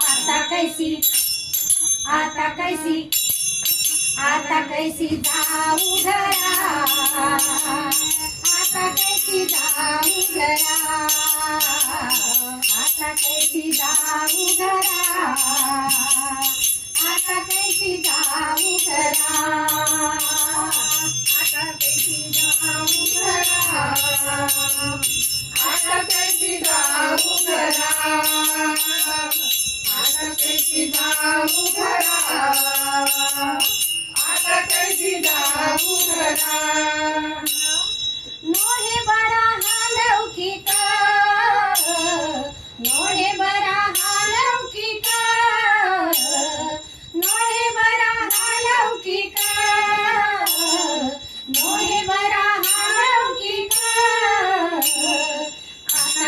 आता कैसी जाऊ घरा, आता कैसी जाऊ घरा, आता कैसी जाऊ घरा, आता कैसी जाऊ घरा, आता कैसी जाऊ घरा, आता कैसी जाऊ घरा, आता कैसी जाऊ घरा, आता कैसी जाऊ घरा. नोहे बरा हालौकिका, नोहे बरा हालौकिका, नोहे बरा हालौकिका, नोहे बरा हालौकिका. आता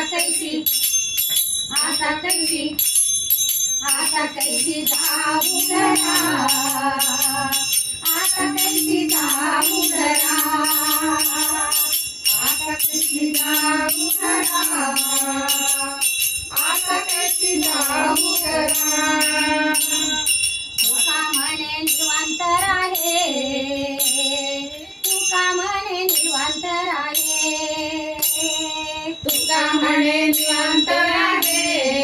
कैसी जाऊ घरा, आता कैसी जाऊ घरा, आता कैसी जाऊ घरा, आता कैसी जाऊ घरा. तुका म्हणे निवांत राहे, तुका म्हणे निवांत राहे, तुका म्हणे निवांत राहे,